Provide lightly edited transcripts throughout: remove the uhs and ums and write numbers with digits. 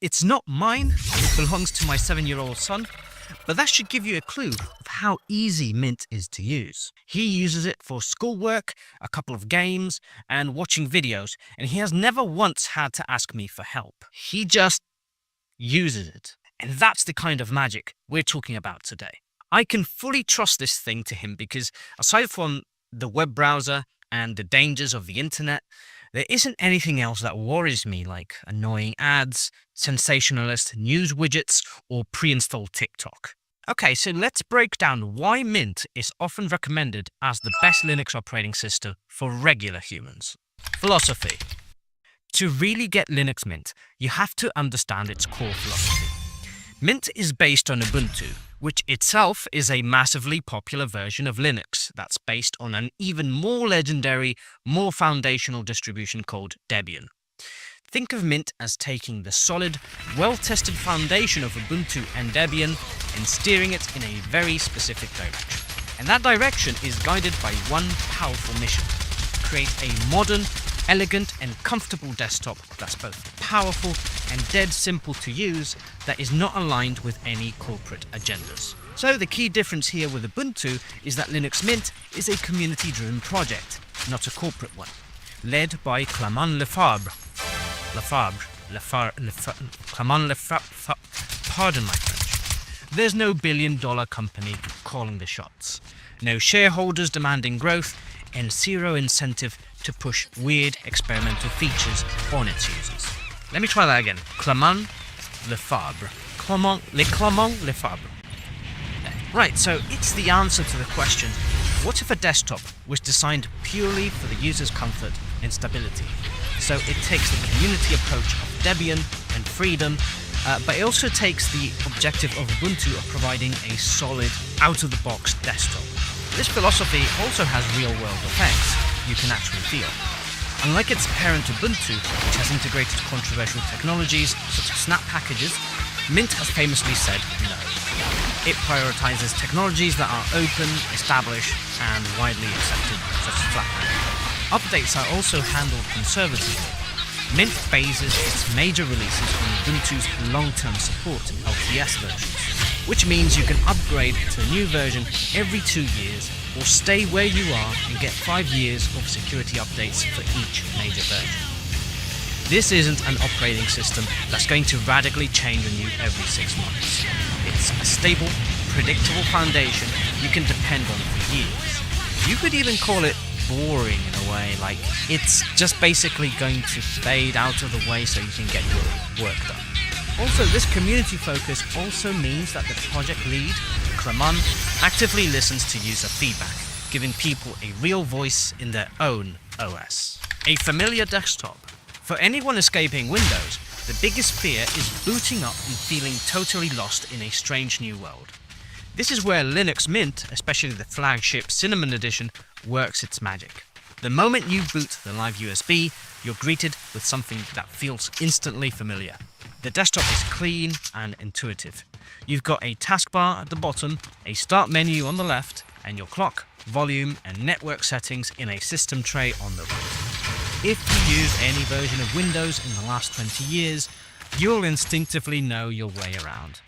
It's not mine, it belongs to my 7-year-old son, but that should give you a clue of how easy Mint is to use. He uses it for schoolwork, a couple of games, and watching videos, and he has never once had to ask me for help. He just uses it. And that's the kind of magic we're talking about today. I can fully trust this thing to him because aside from the web browser and the dangers of the internet, there isn't anything else that worries me like annoying ads, sensationalist news widgets, or pre-installed TikTok. Okay, so let's break down why Mint is often recommended as the best Linux operating system for regular humans. Philosophy. To really get Linux Mint, you have to understand its core philosophy. Mint is based on Ubuntu, which itself is a massively popular version of Linux that's based on an even more legendary, more foundational distribution called Debian. Think of Mint as taking the solid, well-tested foundation of Ubuntu and Debian and steering it in a very specific direction. And that direction is guided by one powerful mission: create a modern, elegant and comfortable desktop that's both powerful and dead simple to use, that is not aligned with any corporate agendas. So the key difference here with Ubuntu is that Linux Mint is a community-driven project, not a corporate one, led by Clément Lefebvre. Pardon my French. There's no billion-dollar company calling the shots, no shareholders demanding growth, and zero incentive to push weird experimental features on its users. Let me try that again. Clément Lefebvre. Clément Lefebvre. Right, so it's the answer to the question, what if a desktop was designed purely for the user's comfort and stability? So it takes the community approach of Debian and freedom, but it also takes the objective of Ubuntu of providing a solid, out-of-the-box desktop. This philosophy also has real-world effects you can actually feel. Unlike its parent Ubuntu, which has integrated controversial technologies such as snap packages, Mint has famously said no. It prioritizes technologies that are open, established, and widely accepted, such as Flatpak. Updates are also handled conservatively. Mint bases its major releases on Ubuntu's long-term support LTS versions, which means you can upgrade to a new version every 2 years or stay where you are and get 5 years of security updates for each major version. This isn't an operating system that's going to radically change on you every 6 months. It's a stable, predictable foundation you can depend on for years. You could even call it boring in a way, like it's just basically going to fade out of the way so you can get your work done. Also, this community focus also means that the project lead, Clément, actively listens to user feedback, giving people a real voice in their own OS. A familiar desktop. For anyone escaping Windows, the biggest fear is booting up and feeling totally lost in a strange new world. This is where Linux Mint, especially the flagship Cinnamon edition, works its magic. The moment you boot the live USB, you're greeted with something that feels instantly familiar. The desktop is clean and intuitive. You've got a taskbar at the bottom, a start menu on the left, and your clock, volume, and network settings in a system tray on the right. If you use any version of Windows in the last 20 years, you'll instinctively know your way around.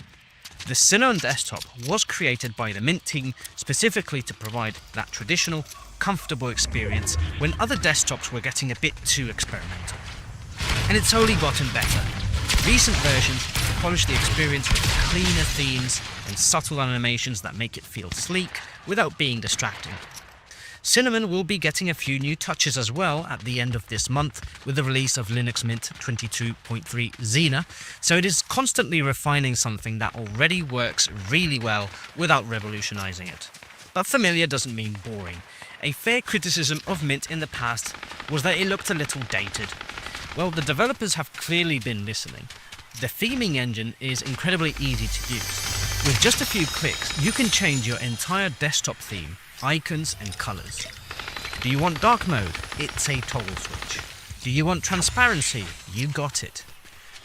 The Cinnamon desktop was created by the Mint team specifically to provide that traditional, comfortable experience when other desktops were getting a bit too experimental. And it's only gotten better. Recent versions polish the experience with cleaner themes and subtle animations that make it feel sleek without being distracting. Cinnamon will be getting a few new touches as well at the end of this month with the release of Linux Mint 22.3 Xena, so it is constantly refining something that already works really well without revolutionizing it. But familiar doesn't mean boring. A fair criticism of Mint in the past was that it looked a little dated. Well, the developers have clearly been listening. The theming engine is incredibly easy to use. With just a few clicks, you can change your entire desktop theme, icons and colors. Do you want dark mode? It's a toggle switch. Do you want transparency? You got it.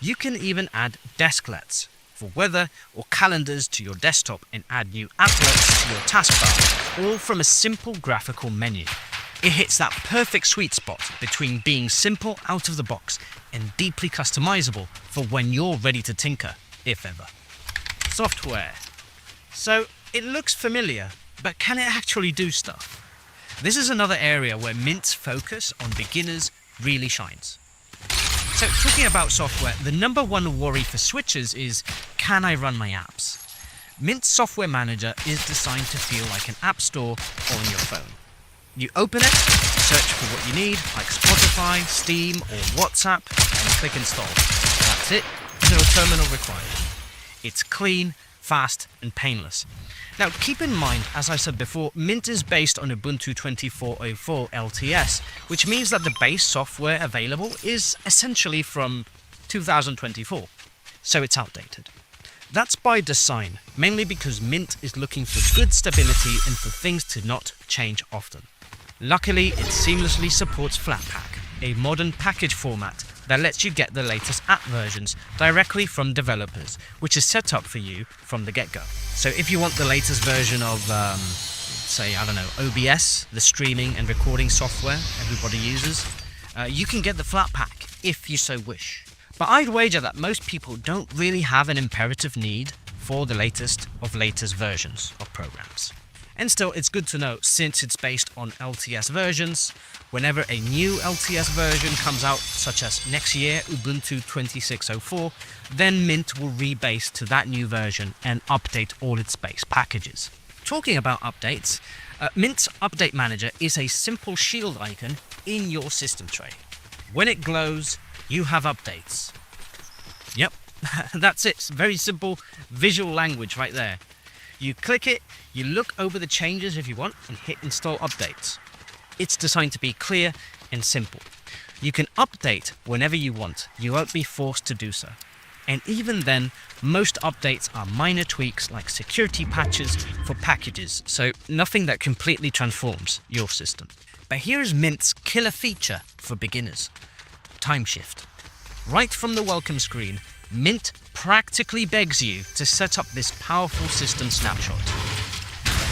You can even add desklets for weather or calendars to your desktop and add new applets to your taskbar, all from a simple graphical menu. It hits that perfect sweet spot between being simple out of the box and deeply customizable for when you're ready to tinker, if ever. Software. So it looks familiar, but can it actually do stuff? This is another area where Mint's focus on beginners really shines. So talking about software, the number one worry for switchers is, can I run my apps? Mint's software manager is designed to feel like an app store on your phone. You open it, search for what you need, like Spotify, Steam, or WhatsApp, and click install. That's it, no terminal required. It's clean, fast, and painless. Now keep in mind, as I said before, Mint is based on Ubuntu 24.04 LTS, which means that the base software available is essentially from 2024, so it's outdated. That's by design, mainly because Mint is looking for good stability and for things to not change often. Luckily, it seamlessly supports Flatpak, a modern package format that lets you get the latest app versions directly from developers, which is set up for you from the get-go. So if you want the latest version of, say, OBS, the streaming and recording software everybody uses, you can get the Flatpak if you so wish. But I'd wager that most people don't really have an imperative need for the latest versions of programs. And still, it's good to know, since it's based on LTS versions, whenever a new LTS version comes out, such as next year, Ubuntu 26.04, then Mint will rebase to that new version and update all its base packages. Talking about updates, Mint's Update Manager is a simple shield icon in your system tray. When it glows, you have updates. Yep, that's it. Very simple visual language right there. You click it, you look over the changes if you want, and hit install updates. It's designed to be clear and simple. You can update whenever you want. You won't be forced to do so. And even then, most updates are minor tweaks like security patches for packages, so nothing that completely transforms your system. But here's Mint's killer feature for beginners: time shift. Right from the welcome screen, Mint practically begs you to set up this powerful system snapshot.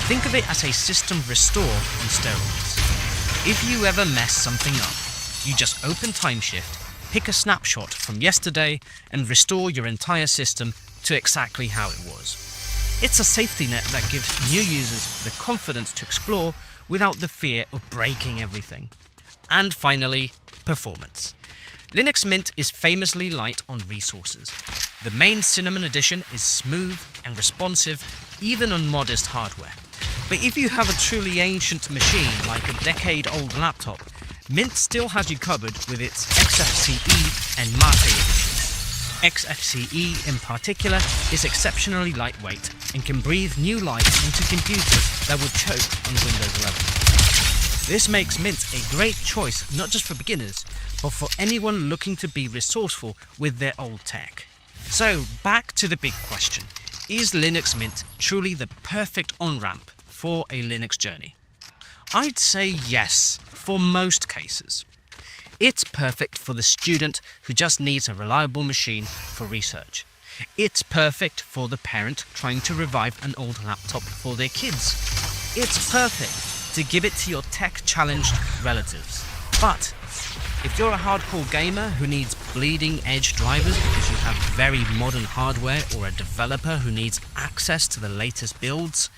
Think of it as a system restore on steroids. If you ever mess something up, you just open time shift, pick a snapshot from yesterday, and restore your entire system to exactly how it was. It's a safety net that gives new users the confidence to explore without the fear of breaking everything. And finally, performance. Linux Mint is famously light on resources. The main Cinnamon edition is smooth and responsive, even on modest hardware. But if you have a truly ancient machine like a decade-old laptop, Mint still has you covered with its XFCE and Mate editions. XFCE in particular is exceptionally lightweight and can breathe new life into computers that would choke on Windows 11. This makes Mint a great choice not just for beginners, but for anyone looking to be resourceful with their old tech. So, back to the big question. Is Linux Mint truly the perfect on-ramp for a Linux journey? I'd say yes, for most cases. It's perfect for the student who just needs a reliable machine for research. It's perfect for the parent trying to revive an old laptop for their kids. It's perfect to give it to your tech-challenged relatives. But if you're a hardcore gamer who needs bleeding-edge drivers because you have very modern hardware, or a developer who needs access to the latest builds,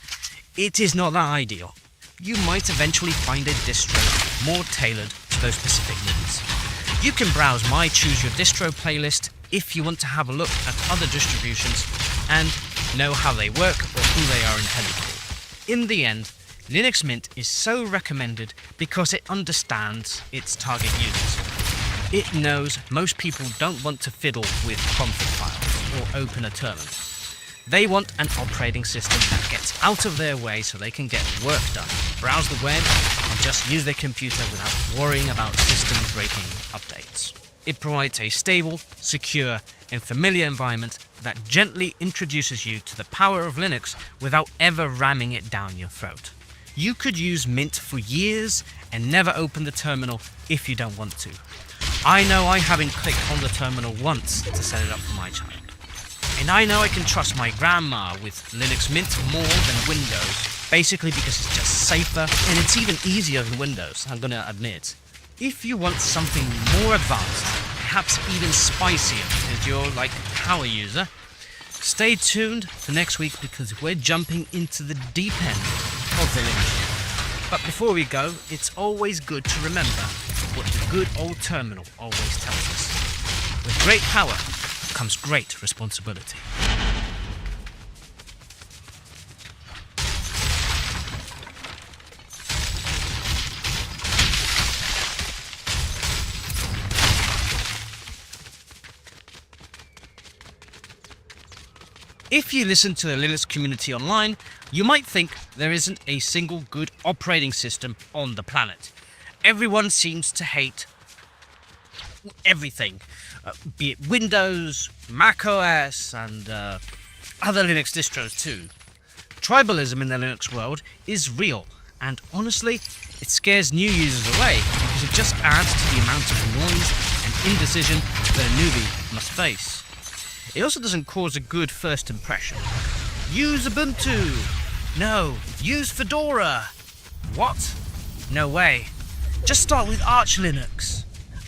it is not that ideal. You might eventually find a distro more tailored to those specific needs. You can browse my Choose Your Distro playlist if you want to have a look at other distributions and know how they work or who they are intended for. In the end, Linux Mint is so recommended because it understands its target users. It knows most people don't want to fiddle with config files or open a terminal. They want an operating system that gets out of their way so they can get work done, browse the web, and just use their computer without worrying about system-breaking updates. It provides a stable, secure, and familiar environment that gently introduces you to the power of Linux without ever ramming it down your throat. You could use Mint for years and never open the terminal if you don't want to. I know I haven't clicked on the terminal once to set it up for my child. And I know I can trust my grandma with Linux Mint more than Windows basically because it's just safer and it's even easier than Windows, I'm gonna admit. If you want something more advanced, perhaps even spicier because you're like a power user, stay tuned for next week because we're jumping into the deep end of the Linux. But before we go, it's always good to remember what the good old terminal always tells us. With great power comes great responsibility. If you listen to the Linux community online, you might think there isn't a single good operating system on the planet. Everyone seems to hate everything, be it Windows, Mac OS, and other Linux distros too. Tribalism in the Linux world is real, and honestly, it scares new users away because it just adds to the amount of noise and indecision that a newbie must face. It also doesn't cause a good first impression. Use Ubuntu! No, use Fedora! What? No way. Just start with Arch Linux.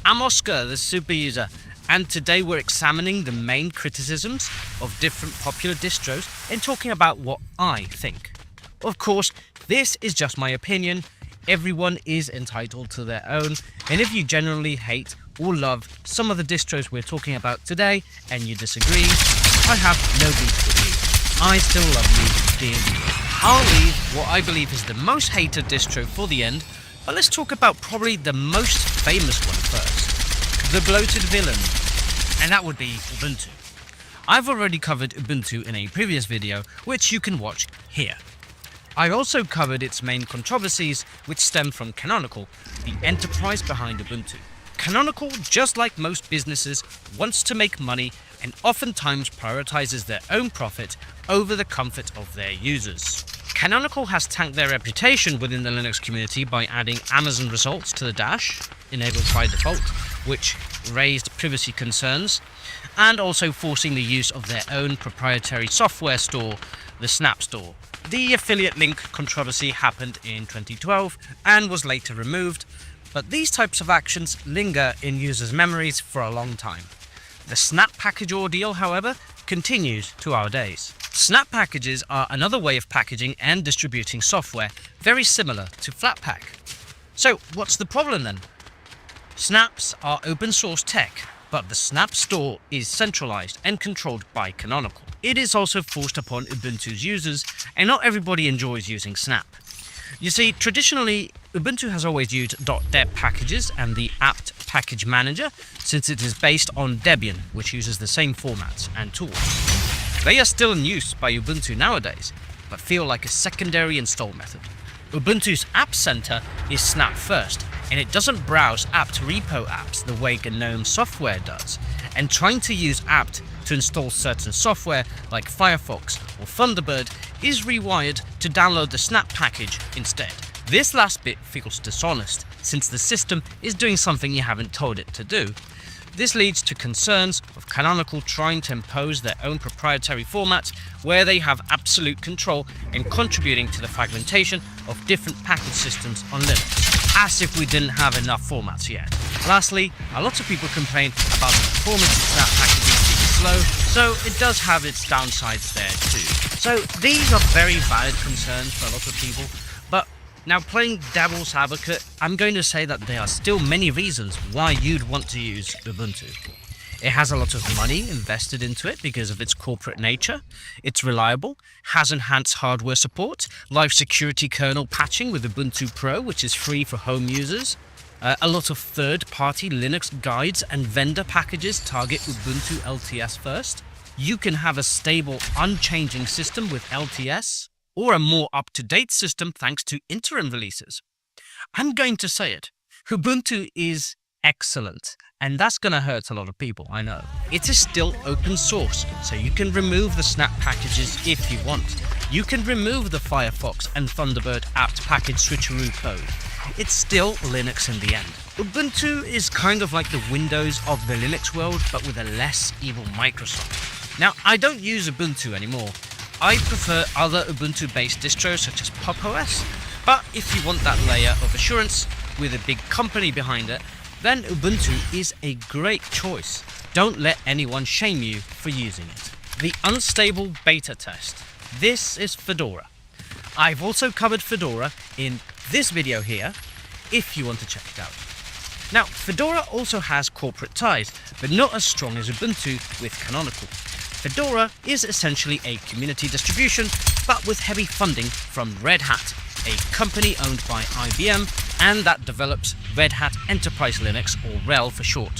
I'm Oscar, the super user, and today we're examining the main criticisms of different popular distros and talking about what I think. Of course, this is just my opinion. Everyone is entitled to their own, and if you generally hate or love some of the distros we're talking about today and you disagree, I have no beef with you. I still love you dearly. I'll leave what I believe is the most hated distro for the end, but let's talk about probably the most famous one first. The bloated villain, and that would be Ubuntu. I've already covered Ubuntu in a previous video, which you can watch here. I also covered its main controversies, which stem from Canonical, the enterprise behind Ubuntu. Canonical, just like most businesses, wants to make money and oftentimes prioritizes their own profit over the comfort of their users. Canonical has tanked their reputation within the Linux community by adding Amazon results to the dash, enabled by default, which raised privacy concerns, and also forcing the use of their own proprietary software store, the Snap Store. The affiliate link controversy happened in 2012 and was later removed, but these types of actions linger in users' memories for a long time. The Snap package ordeal, however, continues to our days. Snap packages are another way of packaging and distributing software, very similar to Flatpak. So what's the problem then? Snaps are open source tech, but the Snap Store is centralized and controlled by Canonical. It is also forced upon Ubuntu's users, and not everybody enjoys using Snap. You see, traditionally, Ubuntu has always used .deb packages and the apt package manager, since it is based on Debian, which uses the same formats and tools. They are still in use by Ubuntu nowadays, but feel like a secondary install method. Ubuntu's App Center is Snap first, and it doesn't browse apt repo apps the way GNOME software does, and trying to use apt to install certain software like Firefox or Thunderbird is rewired to download the Snap package instead. This last bit feels dishonest, since the system is doing something you haven't told it to do. This leads to concerns of Canonical trying to impose their own proprietary formats where they have absolute control and contributing to the fragmentation of different package systems on Linux, as if we didn't have enough formats yet. Lastly, a lot of people complain about the performance of Snap packages being slow, so it does have its downsides there too. So these are very valid concerns for a lot of people, but now, playing devil's advocate, I'm going to say that there are still many reasons why you'd want to use Ubuntu. It has a lot of money invested into it because of its corporate nature. It's reliable, has enhanced hardware support, live security kernel patching with Ubuntu Pro, which is free for home users. A lot of third-party Linux guides and vendor packages target Ubuntu LTS first. You can have a stable, unchanging system with LTS, or a more up-to-date system thanks to interim releases. I'm going to say it. Ubuntu is excellent, and that's going to hurt a lot of people, I know. It is still open source, so you can remove the Snap packages if you want. You can remove the Firefox and Thunderbird apt package switcheroo code. It's still Linux in the end. Ubuntu is kind of like the Windows of the Linux world, but with a less evil Microsoft. Now, I don't use Ubuntu anymore, I prefer other Ubuntu-based distros such as Pop! OS, but if you want that layer of assurance with a big company behind it, then Ubuntu is a great choice. Don't let anyone shame you for using it. The unstable beta test. This is Fedora. I've also covered Fedora in this video here, if you want to check it out. Now, Fedora also has corporate ties, but not as strong as Ubuntu with Canonical. Fedora is essentially a community distribution, but with heavy funding from Red Hat, a company owned by IBM and that develops Red Hat Enterprise Linux, or RHEL for short,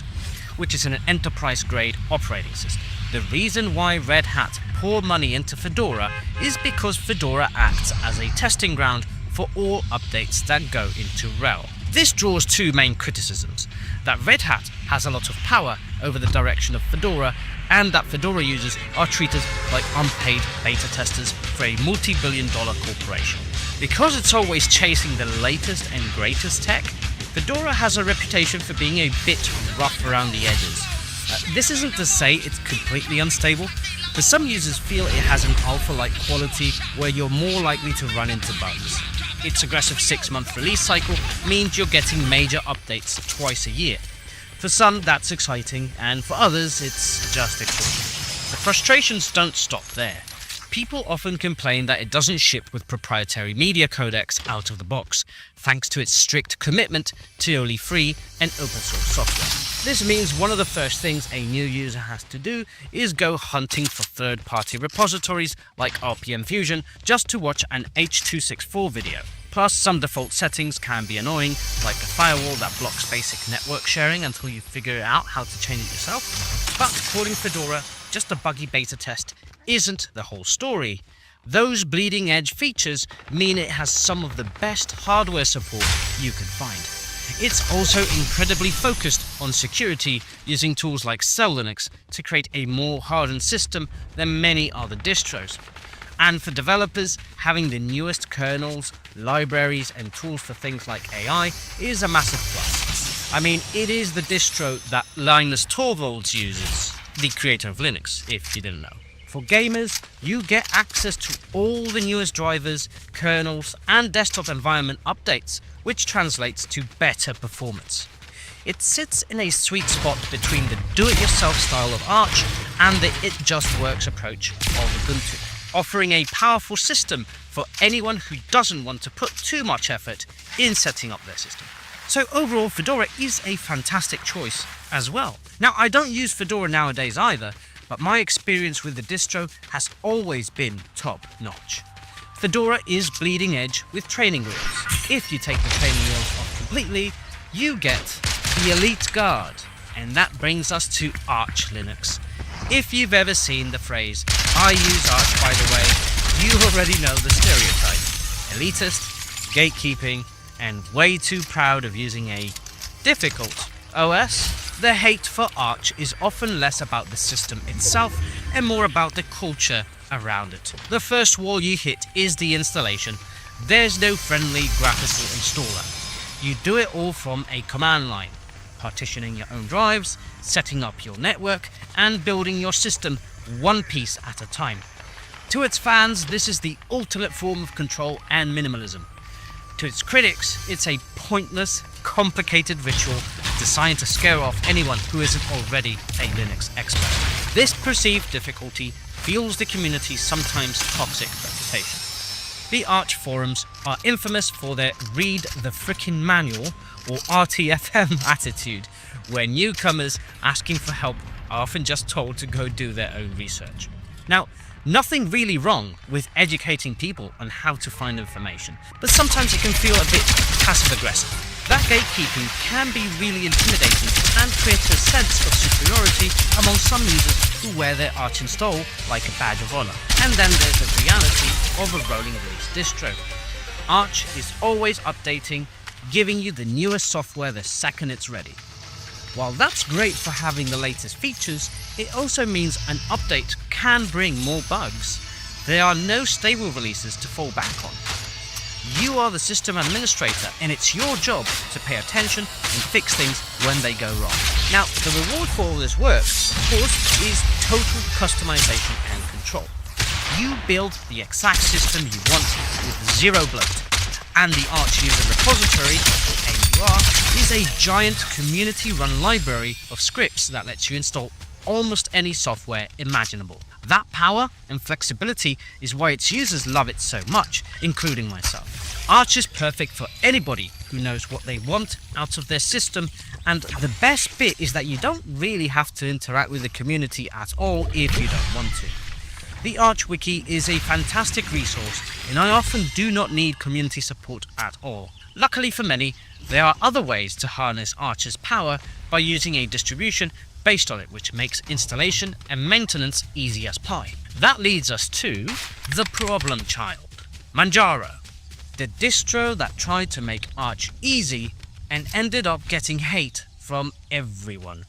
which is an enterprise-grade operating system. The reason why Red Hat pour money into Fedora is because Fedora acts as a testing ground for all updates that go into RHEL. This draws two main criticisms: that Red Hat has a lot of power over the direction of Fedora, and that Fedora users are treated like unpaid beta testers for a multi-billion-dollar corporation. Because it's always chasing the latest and greatest tech, Fedora has a reputation for being a bit rough around the edges. This isn't to say it's completely unstable, but some users feel it has an alpha-like quality where you're more likely to run into bugs. Its aggressive 6-month release cycle means you're getting major updates twice a year. For some, that's exciting, and for others, it's just exhausting. The frustrations don't stop there. People often complain that it doesn't ship with proprietary media codecs out of the box, thanks to its strict commitment to only free and open source software. This means one of the first things a new user has to do is go hunting for third-party repositories like RPM Fusion just to watch an H.264 video. Plus, some default settings can be annoying, like a firewall that blocks basic network sharing until you figure out how to change it yourself. But according to Fedora, just a buggy beta test isn't the whole story. Those bleeding edge features mean it has some of the best hardware support you can find. It's also incredibly focused on security, using tools like Cell Linux to create a more hardened system than many other distros. And for developers, having the newest kernels, libraries and tools for things like AI is a massive plus. I mean, it is the distro that Linus Torvalds uses, the creator of Linux, if you didn't know. For gamers, you get access to all the newest drivers, kernels and desktop environment updates, which translates to better performance. It sits in a sweet spot between the do-it-yourself style of Arch and the it-just-works approach of Ubuntu, offering a powerful system for anyone who doesn't want to put too much effort in setting up their system. So overall, Fedora is a fantastic choice as well. Now, I don't use Fedora nowadays either, but my experience with the distro has always been top-notch. Fedora is bleeding edge with training wheels. If you take the training wheels off completely, you get the Elite Guard. And that brings us to Arch Linux. If you've ever seen the phrase, "I use Arch by the way," you already know the stereotype. Elitist, gatekeeping, and way too proud of using a difficult OS. The hate for Arch is often less about the system itself and more about the culture around it. The first wall you hit is the installation. There's no friendly graphical installer. You do it all from a command line, partitioning your own drives, setting up your network, and building your system one piece at a time. To its fans, this is the ultimate form of control and minimalism. To its critics, it's a pointless, complicated ritual designed to scare off anyone who isn't already a Linux expert. This perceived difficulty fuels the community's sometimes toxic reputation. The Arch forums are infamous for their read the frickin' manual, or RTFM attitude, where newcomers asking for help are often just told to go do their own research. Now, nothing really wrong with educating people on how to find information, but sometimes it can feel a bit passive-aggressive. That gatekeeping can be really intimidating and create a sense of superiority among some users who wear their Arch install like a badge of honor. And then there's the reality of a rolling release distro. Arch is always updating, giving you the newest software the second it's ready. While that's great for having the latest features, it also means an update can bring more bugs. There are no stable releases to fall back on. You are the system administrator, and it's your job to pay attention and fix things when they go wrong. Now, the reward for all this work, of course, is total customization and control. you build the exact system you want with zero bloat. And the Arch User Repository, AUR, is a giant community-run library of scripts that lets you install almost any software imaginable. That power and flexibility is why its users love it so much, including myself. Arch is perfect for anybody who knows what they want out of their system, and the best bit is that you don't really have to interact with the community at all if you don't want to. The Arch Wiki is a fantastic resource, and I often do not need community support at all. Luckily for many, there are other ways to harness Arch's power by using a distribution based on it, which makes installation and maintenance easy as pie. That leads us to the problem child, Manjaro, the distro that tried to make Arch easy and ended up getting hate from everyone.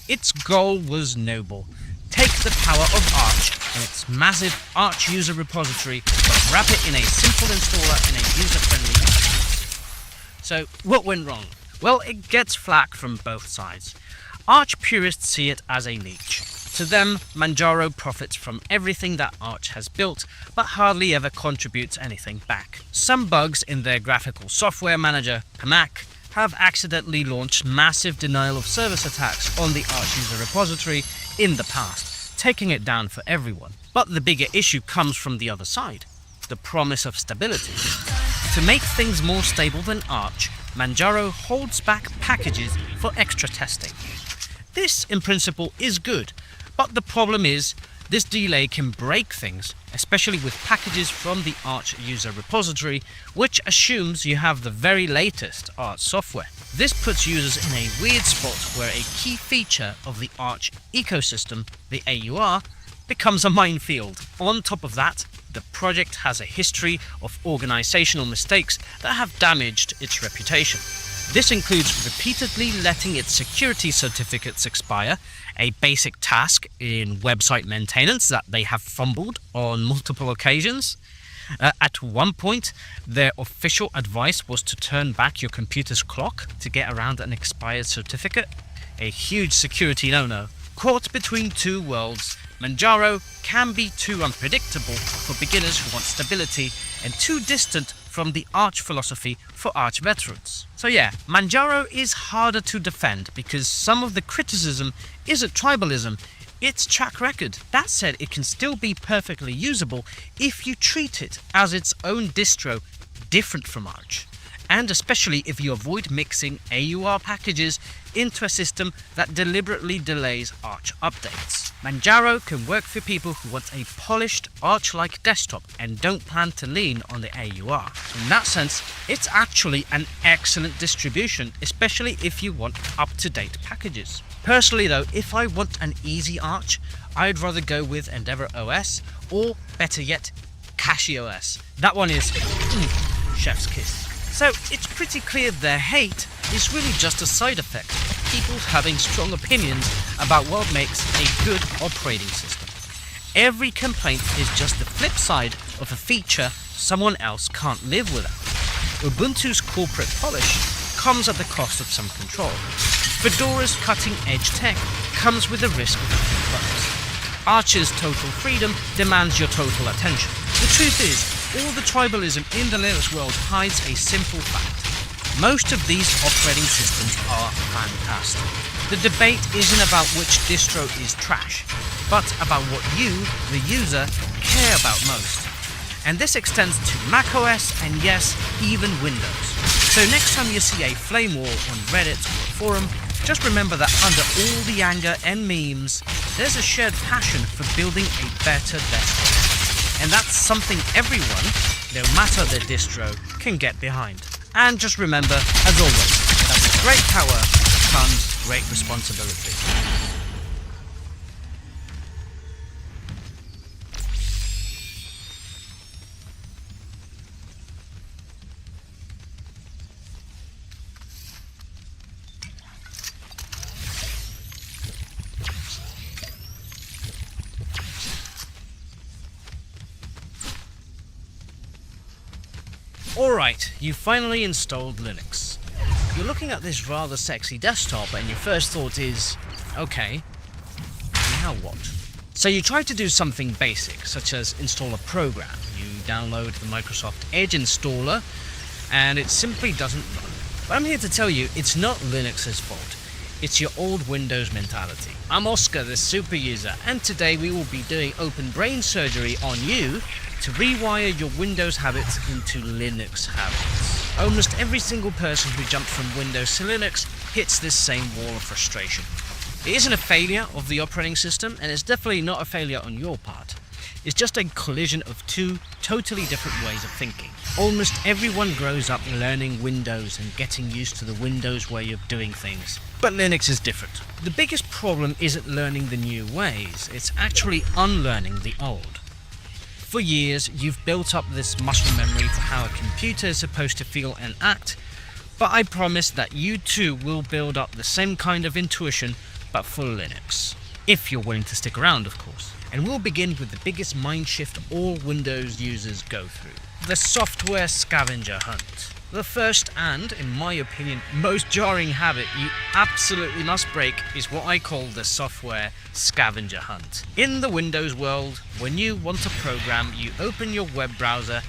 Its goal was noble. Take the power of Arch and its massive Arch user repository, but wrap it in a simple installer in a user-friendly way. So, what went wrong? Well, it gets flack from both sides. Arch purists see it as a leech. To them, Manjaro profits from everything that Arch has built, but hardly ever contributes anything back. Some bugs in their graphical software manager, Mac, have accidentally launched massive denial of service attacks on the Arch user repository in the past, taking it down for everyone. But the bigger issue comes from the other side, the promise of stability. To make things more stable than Arch, Manjaro holds back packages for extra testing. This, in principle, is good, but the problem is this delay can break things, especially with packages from the Arch user repository, which assumes you have the very latest Arch software. This puts users in a weird spot where a key feature of the Arch ecosystem, the AUR, becomes a minefield. On top of that, the project has a history of organizational mistakes that have damaged its reputation. This includes repeatedly letting its security certificates expire, a basic task in website maintenance that they have fumbled on multiple occasions. At one point, their official advice was to turn back your computer's clock to get around an expired certificate. A huge security no-no. Caught between two worlds, Manjaro can be too unpredictable for beginners who want stability and too distant from the Arch philosophy for Arch veterans. So yeah, Manjaro is harder to defend because some of the criticism isn't tribalism, it's track record. That said, it can still be perfectly usable if you treat it as its own distro different from Arch. And especially if you avoid mixing AUR packages into a system that deliberately delays Arch updates. Manjaro can work for people who want a polished Arch-like desktop and don't plan to lean on the AUR. In that sense, it's actually an excellent distribution, especially if you want up-to-date packages. Personally though, if I want an easy Arch, I'd rather go with Endeavour OS, or better yet, CachyOS. That one is chef's kiss. So it's pretty clear their hate is really just a side effect of people having strong opinions about what makes a good operating system. Every complaint is just the flip side of a feature someone else can't live without. Ubuntu's corporate polish comes at the cost of some control. Fedora's cutting-edge tech comes with the risk of a few bugs. Arch's total freedom demands your total attention. The truth is, all the tribalism in the Linux world hides a simple fact. Most of these operating systems are fantastic. The debate isn't about which distro is trash, but about what you, the user, care about most. And this extends to macOS and yes, even Windows. So next time you see a flame war on Reddit or forum, just remember that under all the anger and memes, there's a shared passion for building a better desktop. And that's something everyone, no matter their distro, can get behind. And just remember, as always, that with great power comes great responsibility. Alright, you finally installed Linux. You're looking at this rather sexy desktop and your first thought is, okay, now what? So you try to do something basic, such as install a program. You download the Microsoft Edge installer, and it simply doesn't run. But I'm here to tell you, it's not Linux's fault. It's your old Windows mentality. I'm Oscar, the super user, and today we will be doing open brain surgery on you to rewire your Windows habits into Linux habits. Almost every single person who jumps from Windows to Linux hits this same wall of frustration. It isn't a failure of the operating system, and it's definitely not a failure on your part. It's just a collision of two totally different ways of thinking. Almost everyone grows up learning Windows and getting used to the Windows way of doing things. But Linux is different. The biggest problem isn't learning the new ways, it's actually unlearning the old. For years, you've built up this muscle memory for how a computer is supposed to feel and act, but I promise that you too will build up the same kind of intuition, but for Linux. If you're willing to stick around, of course. And we'll begin with the biggest mind shift all Windows users go through. The software scavenger hunt. The first and, in my opinion, most jarring habit you absolutely must break is what I call the software scavenger hunt. In the Windows world, when you want a program, you open your web browser,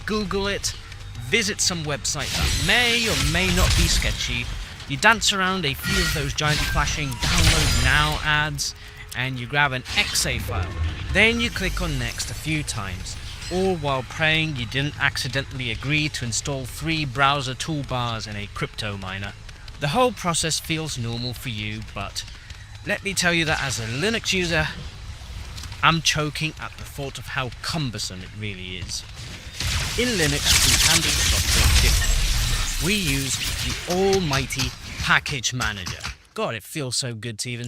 Google it, visit some website that may or may not be sketchy, you dance around a few of those giant flashing download now ads, and you grab an .exe file. Then you click on next a few times, all while praying you didn't accidentally agree to install 3 browser toolbars and a crypto miner. The whole process feels normal for you, but let me tell you that as a Linux user, I'm choking at the thought of how cumbersome it really is. In Linux, we handle software differently. We use the almighty package manager. God, it feels so good to even